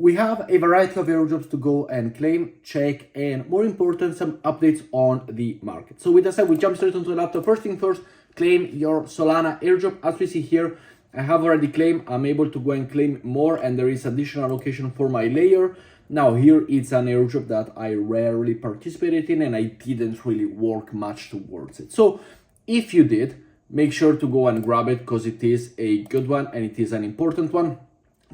We have a variety of airdrops to go and claim, check, and more important, some updates on the market. So with that said, we jump straight onto the laptop. First thing first, claim your Solana airdrop. As we see here, I have already claimed. I'm able to go and claim more, and there is additional allocation for my layer. Now here it's an airdrop that I rarely participated in, and I didn't really work much towards it. So if you did, make sure to go and grab it because it is a good one and it is an important one.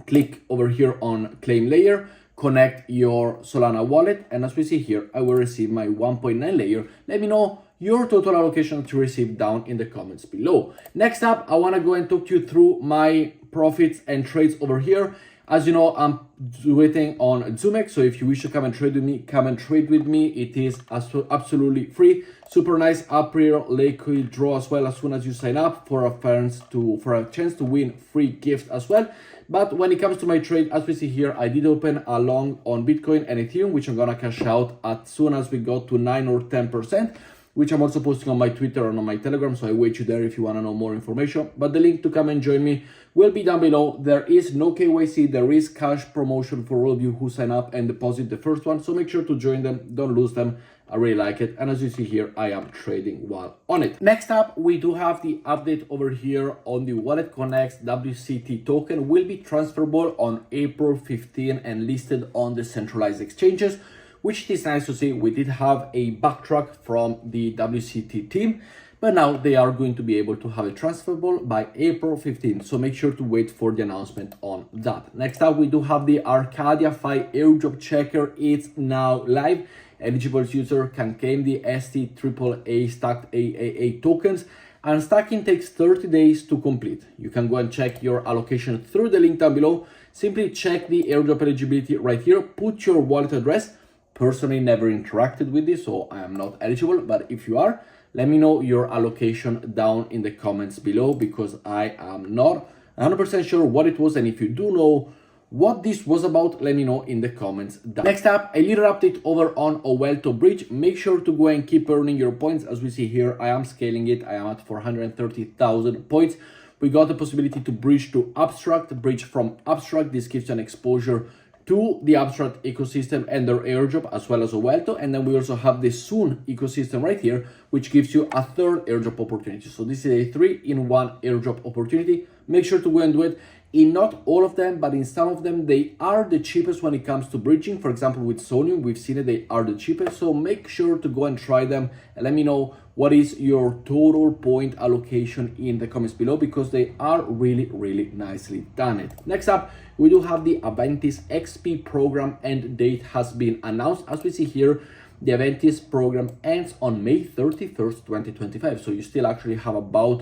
Click over here on claim layer, connect your Solana wallet, and as we see here, I will receive my 1.9 layer. Let me know your total allocation that you received down in the comments below. Next up, I want to go and talk you through my profits and trades over here. As you know, I'm waiting on Zumex, so if you wish to come and trade with me, come and trade with me. It is absolutely free. Super nice April liquid draw as well as soon as you sign up for a chance to win free gifts as well. But when it comes to my trade, as we see here, I did open a long on Bitcoin and Ethereum, which I'm gonna cash out as soon as we go to 9 or 10%. Which I'm also posting on my Twitter and on my Telegram, so I wait you there if you want to know more information. But the link to come and join me will be down below. There is no KYC, there is cash promotion for all of you who sign up and deposit the first one, so make sure to join them, don't lose them. I really like it, and as you see here, I am trading while on it. Next up, we do have the update over here on the WalletConnect WCT token will be transferable on April 15 and listed on the centralized exchanges, which is nice to see. We did have a backtrack from the WCT team, but now they are going to be able to have it transferable by April 15th. So make sure to wait for the announcement on that. Next up, we do have the Arcadia Fi airdrop checker. It's now live. Eligible user can claim the ST AAA stacked AAA tokens, and stacking takes 30 days to complete. You can go and check your allocation through the link down below. Simply check the airdrop eligibility right here, put your wallet address. Personally, never interacted with this, so I am not eligible, but if you are, let me know your allocation down in the comments below, because I am not 100% sure what it was, and if you do know what this was about, let me know in the comments down. Next up, a little update over on Owlto bridge. Make sure to go and keep earning your points. As we see here, I am scaling it. I am at 430,000 points. We got the possibility to bridge to Abstract, bridge from Abstract. This gives you an exposure to the Abstract ecosystem and their airdrop, as well as Owlto. And then we also have the Soon ecosystem right here, which gives you a third airdrop opportunity. So this is a 3-in-1 airdrop opportunity. Make sure to go and do it. In not all of them, but in some of them, they are the cheapest when it comes to bridging. For example, with Sonium, we've seen it, they are the cheapest. So make sure to go and try them and let me know what is your total point allocation in the comments below, because they are really, really nicely done it. Next up, we do have the Avantis XP program end date has been announced. As we see here, the Avantis program ends on May 31st, 2025. So you still actually have about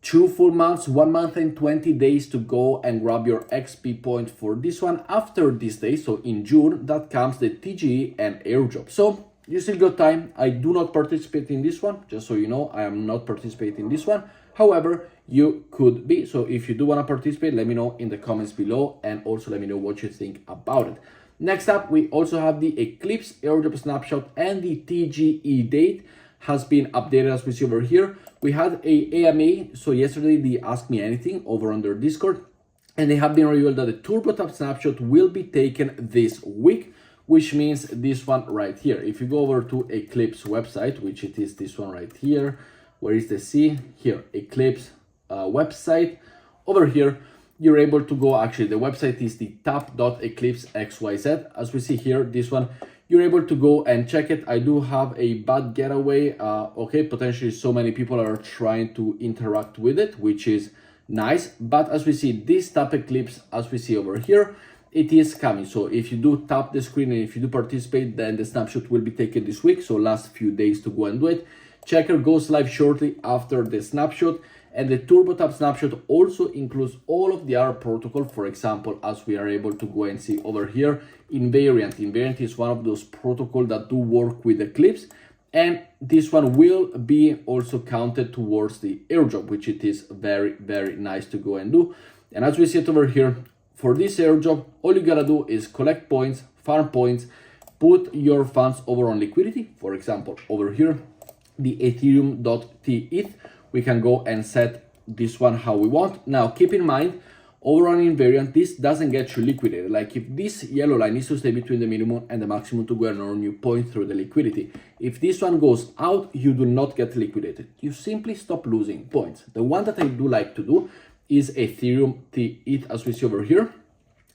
2 full months, 1 month and 20 days to go and grab your XP point for this one. After this day, so in June, that comes the TGE and airdrop. So you still got time. I do not participate in this one, just so you know, I am not participating in this one. However, you could be. So if you do want to participate, let me know in the comments below, and also let me know what you think about it. Next up, we also have the Eclipse airdrop snapshot, and the TGE date has been updated as we see over here. We had a AMA, so yesterday they asked me anything over on their Discord, and they have been revealed that the TurboTap snapshot will be taken this week, which means this one right here. If you go over to Eclipse website, which it is this one right here, where is the C? Here, Eclipse website. Over here, you're able to go, actually the website is the tap.eclipsexyz. As we see here, this one, you're able to go and check it. I do have a bad getaway. Okay, potentially so many people are trying to interact with it, which is nice. But as we see, this Tap Eclipse, as we see over here, it is coming. So if you do tap the screen and if you do participate, then the snapshot will be taken this week. So last few days to go and do it. Checker goes live shortly after the snapshot. And the TurboTap snapshot also includes all of the other protocol. For example, as we are able to go and see over here, Invariant. Invariant is one of those protocols that do work with Eclipse. And this one will be also counted towards the airdrop, which it is very, very nice to go and do. And as we see it over here, for this airdrop, all you gotta do is collect points, farm points, put your funds over on liquidity. For example, over here, the Ethereum.teth, we can go and set this one how we want. Now, keep in mind, over on invariant, this doesn't get you liquidated. Like if this yellow line needs to stay between the minimum and the maximum to go and earn you points through the liquidity. If this one goes out, you do not get liquidated. You simply stop losing points. The one that I do like to do is Ethereum TETH, as we see over here.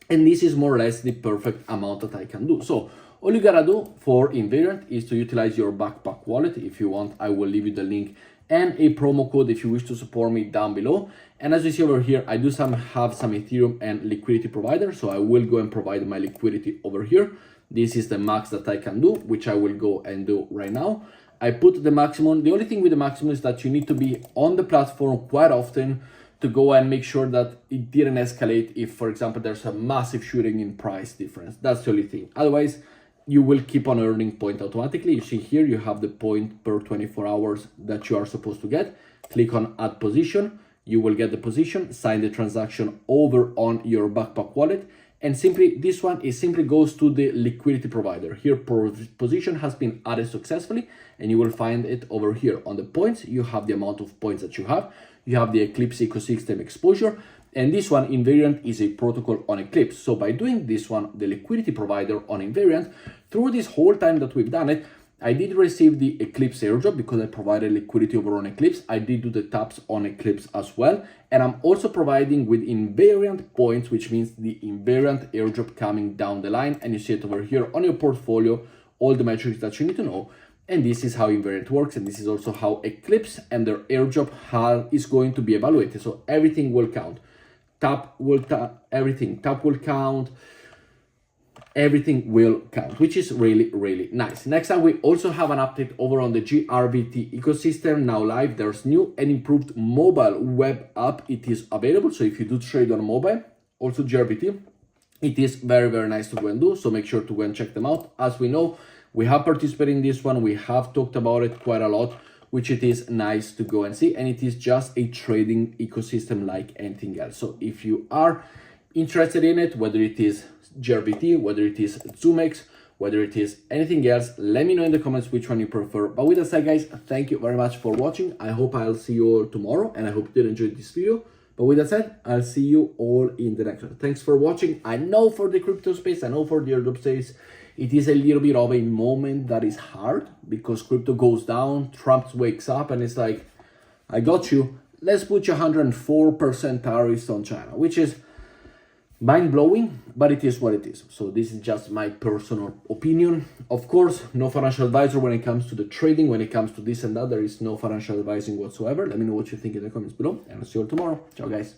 And this is more or less the perfect amount that I can do. So all you gotta do for invariant is to utilize your backpack wallet. If you want, I will leave you the link and a promo code if you wish to support me down below. And as you see over here, I do have some Ethereum and liquidity provider. So I will go and provide my liquidity over here. This is the max that I can do, which I will go and do right now. I put the maximum. The only thing with the maximum is that you need to be on the platform quite often to go and make sure that it didn't escalate if, for example, there's a massive shooting in price difference. That's the only thing. Otherwise, you will keep on earning point automatically. You see here, you have the point per 24 hours that you are supposed to get. Click on add position. You will get the position, sign the transaction over on your backpack wallet. And simply, this one is simply goes to the liquidity provider. Here, position has been added successfully, and you will find it over here on the points. You have the amount of points that you have. You have the Eclipse ecosystem exposure, and this one invariant is a protocol on Eclipse. So by doing this one, the liquidity provider on invariant, through this whole time that we've done it, I did receive the Eclipse airdrop because I provided liquidity over on Eclipse. I did do the taps on Eclipse as well. And I'm also providing with invariant points, which means the invariant airdrop coming down the line. And you see it over here on your portfolio, all the metrics that you need to know. And this is how invariant works. And this is also how Eclipse and their airdrop is going to be evaluated. So everything will count. Tap will everything. Tap will count. Everything will count, which is really, really nice. Next up, we also have an update over on the GRVT ecosystem. Now live, there's new and improved mobile web app. It is available. So if you do trade on mobile, also GRVT, it is very, very nice to go and do. So make sure to go and check them out. As we know, we have participated in this one. We have talked about it quite a lot, which it is nice to go and see. And it is just a trading ecosystem like anything else. So if you are interested in it, whether it is GRVT, whether it is ZoomX, whether it is anything else, let me know in the comments which one you prefer. But with that said, guys, thank you very much for watching. I hope I'll see you all tomorrow, and I hope you did enjoy this video. But with that said, I'll see you all in the next one. Thanks for watching. I know for the crypto space, I know for the airdrop space, it is a little bit of a moment that is hard because crypto goes down, Trump wakes up and it's like, I got you. Let's put you 104% tariffs on China, which is mind-blowing, but it is what it is. So this is just my personal opinion. Of course, no financial advisor when it comes to the trading, when it comes to this and that. There is no financial advising whatsoever. Let me know what you think in the comments below, and I'll see you all tomorrow. Ciao, guys.